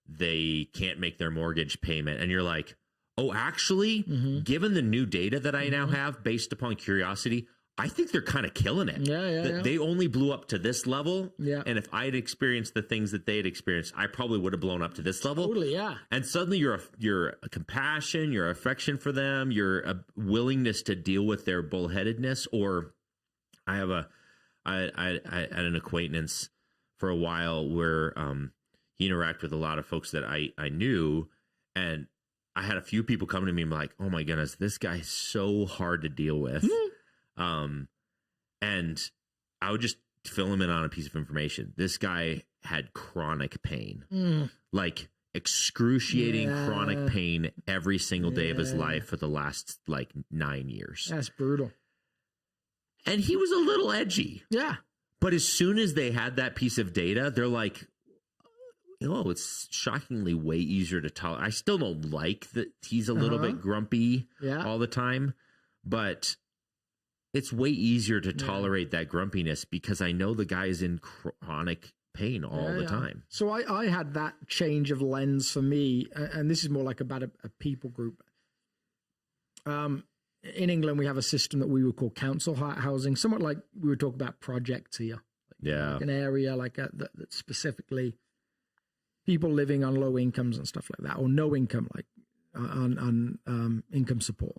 they can't make their mortgage payment, and you're like, oh, actually, given the new data that I now have based upon curiosity, I think they're kind of killing it. Yeah. They only blew up to this level. Yeah. And if I had experienced the things that they had experienced, I probably would have blown up to this level. Totally, yeah. And suddenly your compassion, your affection for them, your willingness to deal with their bullheadedness. Or I had an acquaintance for a while where he interacted with a lot of folks that I knew, and I had a few people come to me and be like, oh my goodness, this guy is so hard to deal with. And I would just fill him in on a piece of information. This guy had chronic pain, like excruciating chronic pain every single day of his life for the last 9 years. That's brutal. And he was a little edgy. Yeah. But as soon as they had that piece of data, they're like, oh, it's shockingly way easier to tolerate. I still don't like that he's a little bit grumpy all the time, but it's way easier to tolerate that grumpiness because I know the guy is in chronic pain all the time. So I had that change of lens for me, and this is more like about a people group. In England, we have a system that we would call council housing, somewhat like we would talk about projects here. Like an area that that people living on low incomes and stuff like that, or no income, like on income support.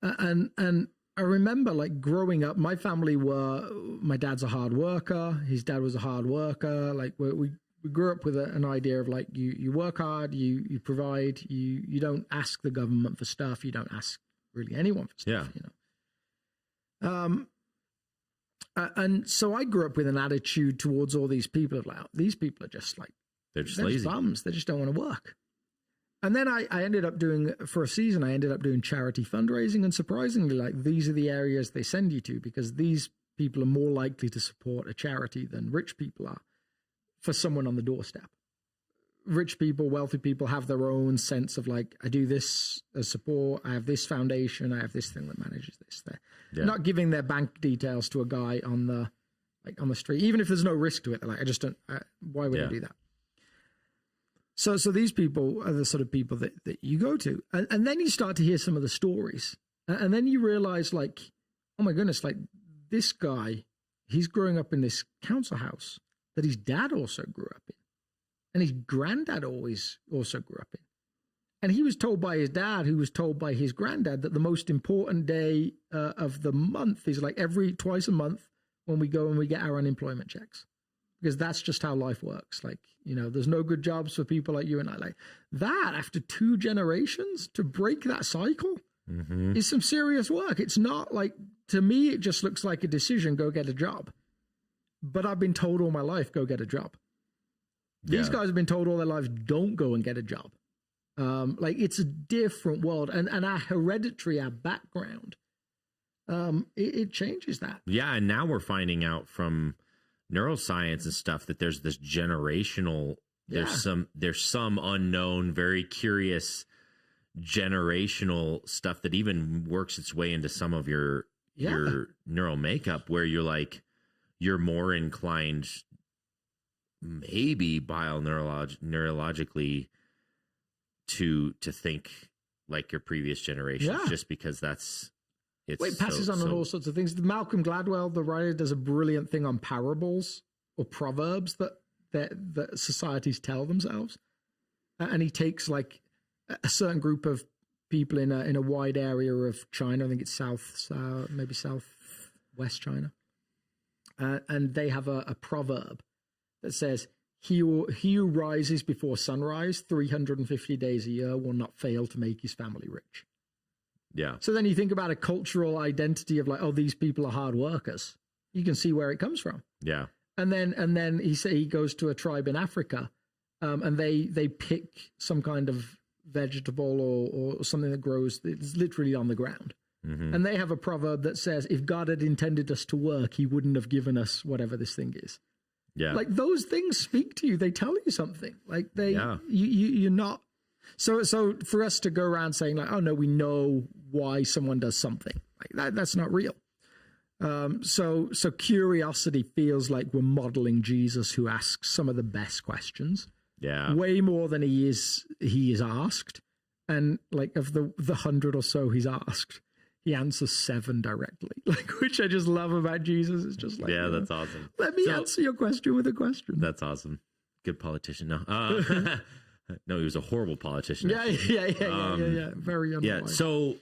And I remember growing up, my family my dad's a hard worker. His dad was a hard worker. Like we grew up with an idea of you work hard, you provide, you don't ask the government for stuff. You don't ask really anyone for stuff, and so I grew up with an attitude towards all these people of these people are just they're just lazy. Bums. They just don't want to work. And then I ended up doing, for a season, charity fundraising. And surprisingly, these are the areas they send you to, because these people are more likely to support a charity than rich people are for someone on the doorstep. Rich people, wealthy people have their own sense of I do this as support. I have this foundation. I have this thing that manages this. They're not giving their bank details to a guy on the street, even if there's no risk to it. They're I just don't, why would I do that? So these people are the sort of people that you go to. And then you start to hear some of the stories. And then you realize, like, oh my goodness, like this guy, he's growing up in this council house that his dad also grew up in. And his granddad also grew up in. And he was told by his dad, who was told by his granddad, that the most important day of the month is like twice a month when we go and we get our unemployment checks. Because that's just how life works. Like, you know, there's no good jobs for people like you and I. Like that, after 2 generations, to break that cycle is some serious work. It's not like, to me, it just looks like a decision, go get a job. But I've been told all my life, go get a job. These guys have been told all their lives, don't go and get a job. Like it's a different world, and our hereditary, our background, it changes that. Yeah, and now we're finding out from neuroscience and stuff that there's this generational. There's some unknown, very curious generational stuff that even works its way into some of your neural makeup, where you're more inclined, maybe neurologically, to think like your previous generations, just because it passes on all sorts of things. Malcolm Gladwell, the writer, does a brilliant thing on parables or proverbs that societies tell themselves, and he takes like a certain group of people in a wide area of China. I think it's maybe southwest China, and they have a proverb that says, He who rises before sunrise 350 days a year will not fail to make his family rich. Yeah. So then you think about a cultural identity of like, oh, these people are hard workers. You can see where it comes from. Yeah. And then he goes to a tribe in Africa, and they pick some kind of vegetable or something that grows. It's literally on the ground. Mm-hmm. And they have a proverb that says, if God had intended us to work, he wouldn't have given us whatever this thing is. Yeah. Like those things speak to you. They tell you something. Like you're not. So for us to go around saying like, oh no, we know why someone does something, like that's not real. So curiosity feels like we're modeling Jesus, who asks some of the best questions. Yeah. Way more than he is asked. And like of the 100 or so he's asked, he answers 7 directly, like, which I just love about Jesus. It's just like, that's awesome. Let me answer your question with a question. That's awesome. Good politician. No, no, he was a horrible politician. Yeah. Very unwise. Yeah. So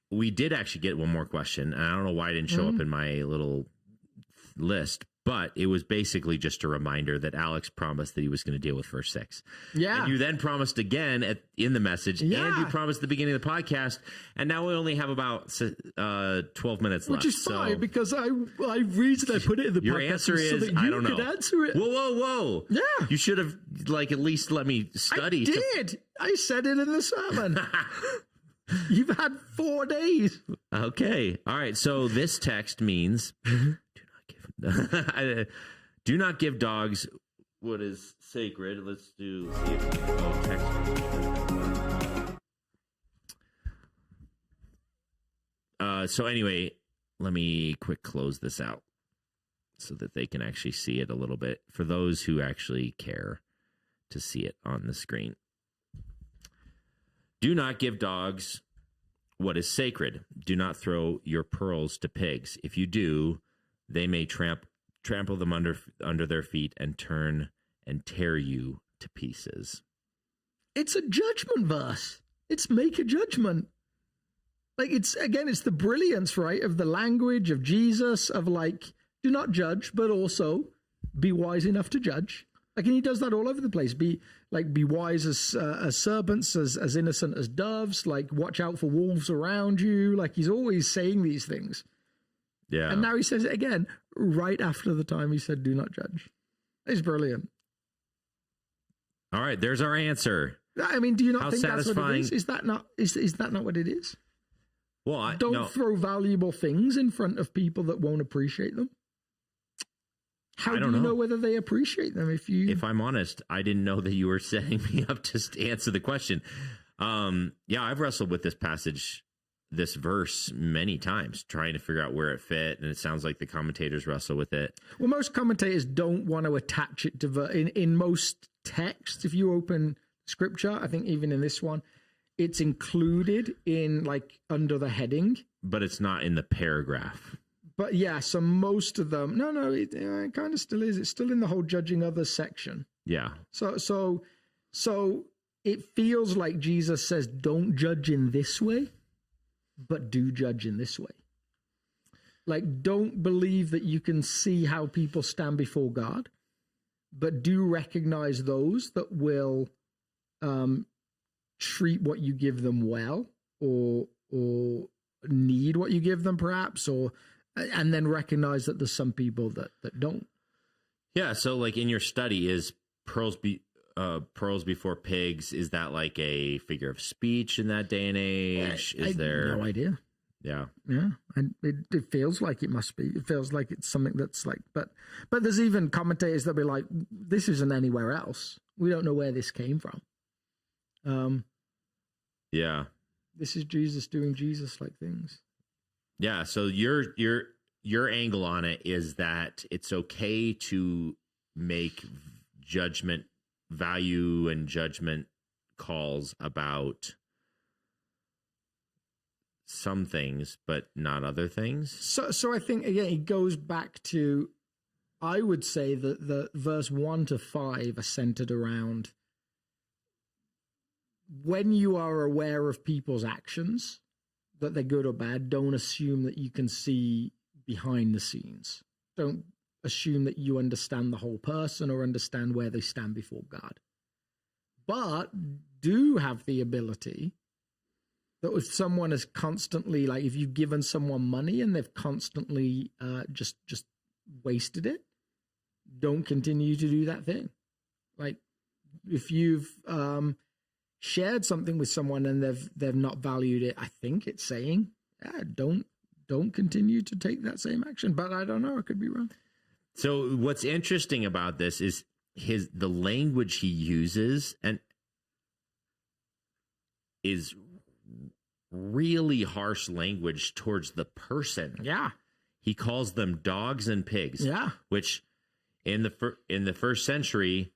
we did actually get one more question, and I don't know why it didn't show up in my little list, but it was basically just a reminder that Alex promised that he was going to deal with verse 6. Yeah. And you then promised again in the message, and you promised at the beginning of the podcast, and now we only have about 12 minutes left. Which is fine, because I reason I put it in the your podcast answer so is, that you I don't know. could answer it. Whoa. Yeah. You should have at least let me study. I did. I said it in the sermon. You've had 4 days. Okay. All right. So this text means... do not give dogs what is sacred. Let's see if text. So anyway, let me quick close this out so that they can actually see it a little bit for those who actually care to see it on the screen. Do not give dogs what is sacred. Do not throw your pearls to pigs. If you do, they may trample them under their feet and turn and tear you to pieces. It's a judgment verse. It's make a judgment. Like it's the brilliance, right, of the language of Jesus, of like, do not judge, but also be wise enough to judge. Like, and he does that all over the place. Be wise as serpents, as innocent as doves. Like, watch out for wolves around you. Like, he's always saying these things. Yeah. And now he says it again, right after the time he said, do not judge. It's brilliant. All right, there's our answer. I mean, do you not think satisfying... that's what it is? Is that not what it is? Well, Don't throw valuable things in front of people that won't appreciate them. How do you know whether they appreciate them? If I'm honest, I didn't know that you were setting me up to answer the question. I've wrestled with this passage, this verse many times, trying to figure out where it fit, and it sounds like the commentators wrestle with it. Well, most commentators don't want to attach it to in most text, if you open scripture, I think even in this one, it's included in like under the heading. But it's not in the paragraph. But yeah, so most of them, no, it kind of still is. It's still in the whole judging others section. Yeah. So it feels like Jesus says, don't judge in this way, but do judge in this way. Like, don't believe that you can see how people stand before God, but do recognize those that will treat what you give them well, or need what you give them, perhaps, and then recognize that there's some people that don't. Yeah. So, like in your study, is pearls before pigs? Is that like a figure of speech in that day and age? I there no idea? Yeah. And it feels like it must be. It feels like it's something that's like, but there's even commentators that be like, this isn't anywhere else. We don't know where this came from. Yeah. This is Jesus doing Jesus-like things. Yeah. So your angle on it is that it's okay to make value and judgment calls about some things, but not other things. So I think, again, it goes back to, I would say that the verse 1 to 5 are centered around when you are aware of people's actions, that they're good or bad, don't assume that you can see behind the scenes. Don't assume that you understand the whole person or understand where they stand before God. But do have the ability that if someone is constantly, like if you've given someone money and they've constantly just wasted it, don't continue to do that thing. Like if you've shared something with someone and they've not valued it, I think it's saying, don't continue to take that same action. But I don't know, I could be wrong. So what's interesting about this is the language he uses and is really harsh language towards the person. Yeah. He calls them dogs and pigs. Yeah. Which in the first century,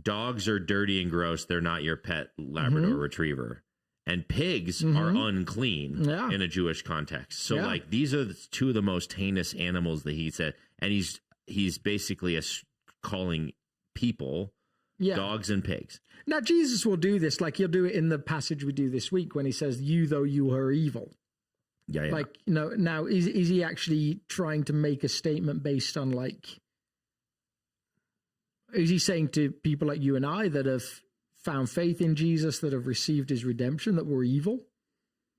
dogs are dirty and gross. They're not your pet Labrador retriever. And pigs are unclean in a Jewish context. So like these are two of the most heinous animals that he said. And he's basically calling people dogs and pigs. Now, Jesus will do this, like he'll do it in the passage we do this week when he says, you, though you are evil. Yeah. Like, now, is he actually trying to make a statement based on, like, is he saying to people like you and I that have found faith in Jesus, that have received his redemption, that we're evil?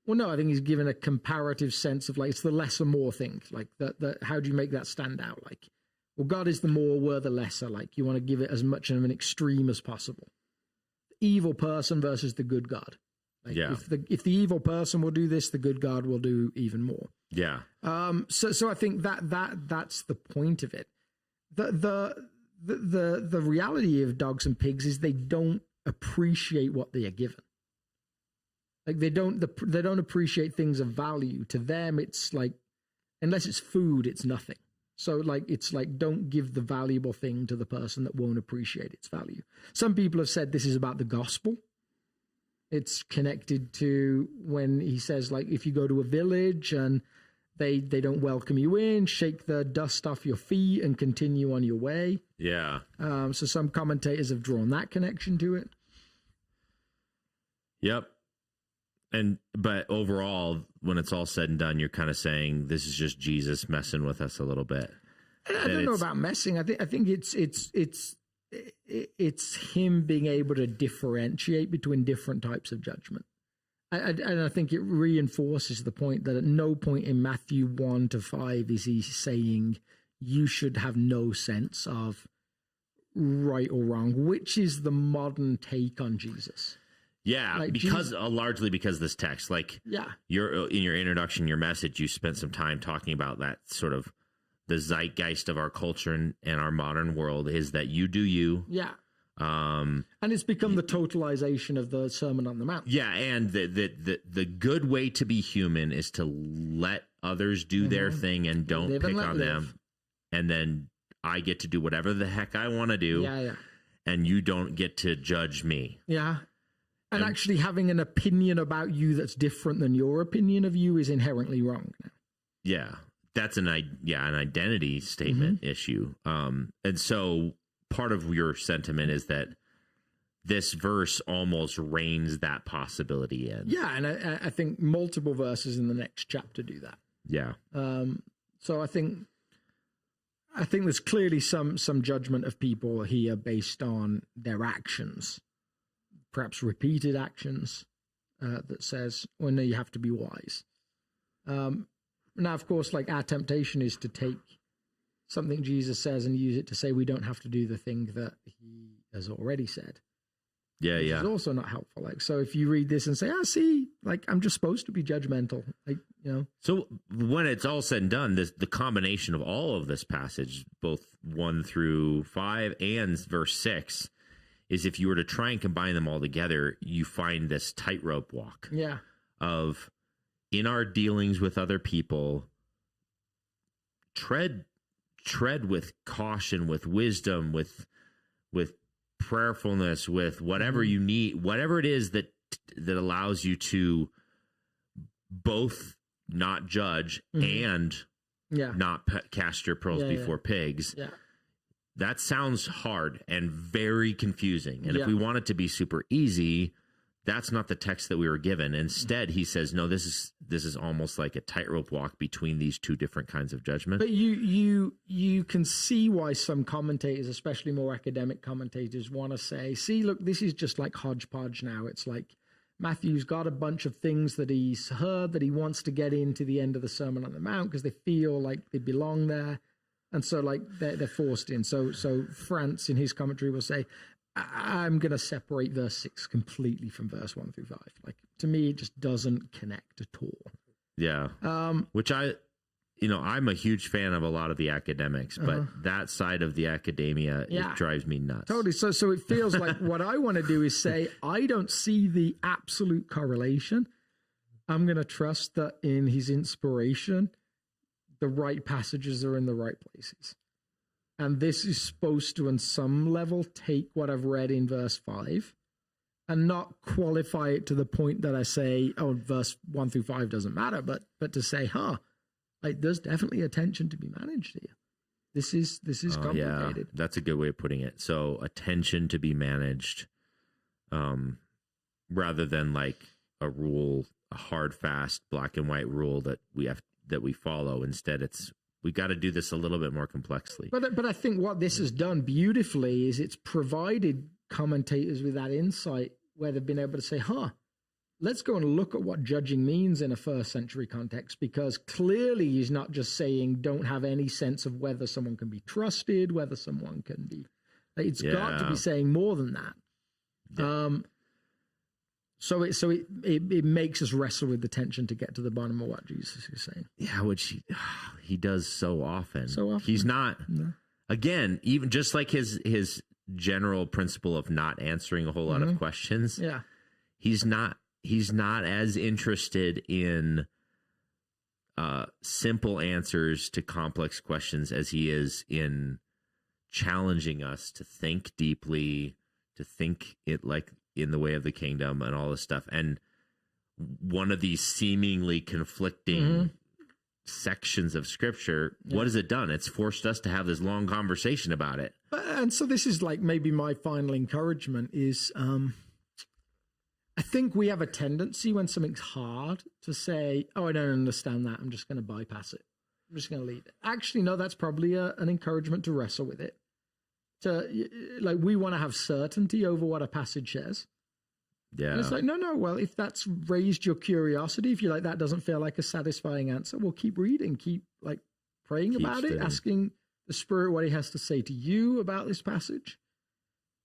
Well, no, I think he's given a comparative sense of, like, it's the lesser more thing. Like, how do you make that stand out? Like, well, God is the more, we're the lesser. Like, you want to give it as much of an extreme as possible. The evil person versus the good God. Like, if the evil person will do this, the good God will do even more. Yeah. So I think that's the point of it. The reality of dogs and pigs is they don't appreciate what they are given. Like they don't appreciate things of value. To them, it's like, unless it's food, it's nothing. So like, it's like, don't give the valuable thing to the person that won't appreciate its value. Some people have said this is about the gospel. It's connected to when he says, like, if you go to a village and they don't welcome you in, shake the dust off your feet and continue on your way. Yeah. So some commentators have drawn that connection to it. Yep. But overall, when it's all said and done, you're kind of saying this is just Jesus messing with us a little bit. I don't know about messing. I think it's him being able to differentiate between different types of judgment. And I think it reinforces the point that at no point in Matthew 1 to 5 is he saying you should have no sense of right or wrong, which is the modern take on Jesus. Yeah, like largely because of this text. Like, in your introduction, your message, you spent some time talking about that sort of the zeitgeist of our culture and our modern world is that you do you. Yeah. And it's become the totalization of the Sermon on the Mount. Yeah, and the good way to be human is to let others do their thing and don't pick on them. And then I get to do whatever the heck I want to do. Yeah. and you don't get to judge me. Yeah. And actually having an opinion about you that's different than your opinion of you is inherently wrong. Yeah. That's an identity statement issue. And so part of your sentiment is that this verse almost reins that possibility in. Yeah, and I think multiple verses in the next chapter do that. Yeah. So I think there's clearly some judgment of people here based on their actions, perhaps repeated actions, that says, well, no, you have to be wise. Now, of course, like our temptation is to take something Jesus says and use it to say we don't have to do the thing that he has already said. Yeah, Which is also not helpful. Like, so if you read this and say, see, like, I'm just supposed to be judgmental, like, you know. So when it's all said and done, the combination of all of this passage, both 1 through 5 and verse 6, is if you were to try and combine them all together, you find this tightrope walk. Yeah. Of, in our dealings with other people, tread with caution, with wisdom, with prayerfulness, with whatever you need, whatever it is that allows you to both not judge and not cast your pearls before pigs. Yeah. That sounds hard and very confusing. And if we want it to be super easy, that's not the text that we were given. Instead, he says, no, this is almost like a tightrope walk between these two different kinds of judgment. But you can see why some commentators, especially more academic commentators, want to say, see, look, this is just like hodgepodge now. It's like Matthew's got a bunch of things that he's heard that he wants to get into the end of the Sermon on the Mount because they feel like they belong there. And so like they're forced in. So France in his commentary will say, I'm going to separate verse 6 completely from verse 1 through 5. Like, to me, it just doesn't connect at all. Yeah. Which I'm a huge fan of a lot of the academics, but that side of the academia, it drives me nuts. Totally. So it feels like what I want to do is say, I don't see the absolute correlation. I'm going to trust that in his inspiration, the right passages are in the right places. And this is supposed to, on some level, take what I've read in verse 5 and not qualify it to the point that I say, oh, verse 1 through 5 doesn't matter, but to say, like, there's definitely a tension to be managed here. This is complicated. Yeah, that's a good way of putting it. So a tension to be managed, rather than like a rule, a hard, fast, black and white rule that we follow. Instead, we got to do this a little bit more complexly. But I think what this has done beautifully is it's provided commentators with that insight where they've been able to say, let's go and look at what judging means in a first century context, because clearly he's not just saying don't have any sense of whether someone can be trusted, whether someone can be. It's got to be saying more than that. Yeah. So it makes us wrestle with the tension to get to the bottom of what Jesus is saying. Yeah, which he does so often. He's not, No. Again, even just like his general principle of not answering a whole lot of questions. Yeah. He's not as interested in simple answers to complex questions as he is in challenging us to think deeply, to think it like in the way of the kingdom and all this stuff. And one of these seemingly conflicting sections of scripture, what has it done? It's forced us to have this long conversation about it. And so this is like maybe my final encouragement is, I think we have a tendency when something's hard to say, oh, I don't understand that. I'm just going to bypass it. I'm just going to leave it. Actually, no, that's probably an encouragement to wrestle with it. Like, we want to have certainty over what a passage says. Yeah. And it's like, no, well, if that's raised your curiosity, if you're like, that doesn't feel like a satisfying answer, well, keep reading, keep like praying about it, asking the Spirit what he has to say to you about this passage.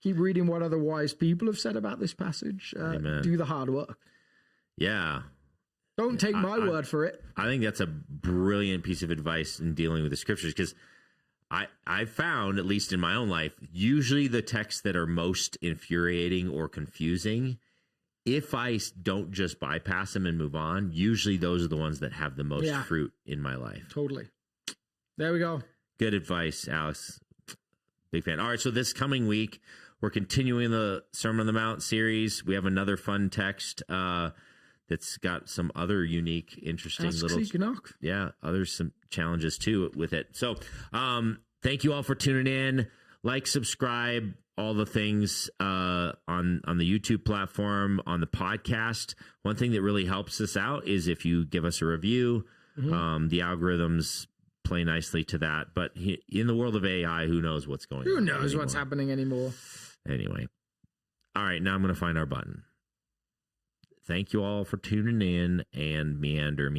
Keep reading what other wise people have said about this passage. Do the hard work. Yeah. Don't take my word for it. I think that's a brilliant piece of advice in dealing with the scriptures, because I found, at least in my own life, usually the texts that are most infuriating or confusing, if I don't just bypass them and move on, usually those are the ones that have the most fruit in my life. Totally. There we go. Good advice, Alex. Big fan. All right, so this coming week, We're continuing the Sermon on the Mount series. We have another fun text that's got some other unique, interesting some challenges too with it. So thank you all for tuning in. Like, subscribe, all the things on the YouTube platform, on the podcast. One thing that really helps us out is if you give us a review. The algorithms play nicely to that. But in the world of AI, who knows what's going on? Who knows what's happening anymore? Anyway. All right, now I'm going to find our button. Thank you all for tuning in and meander.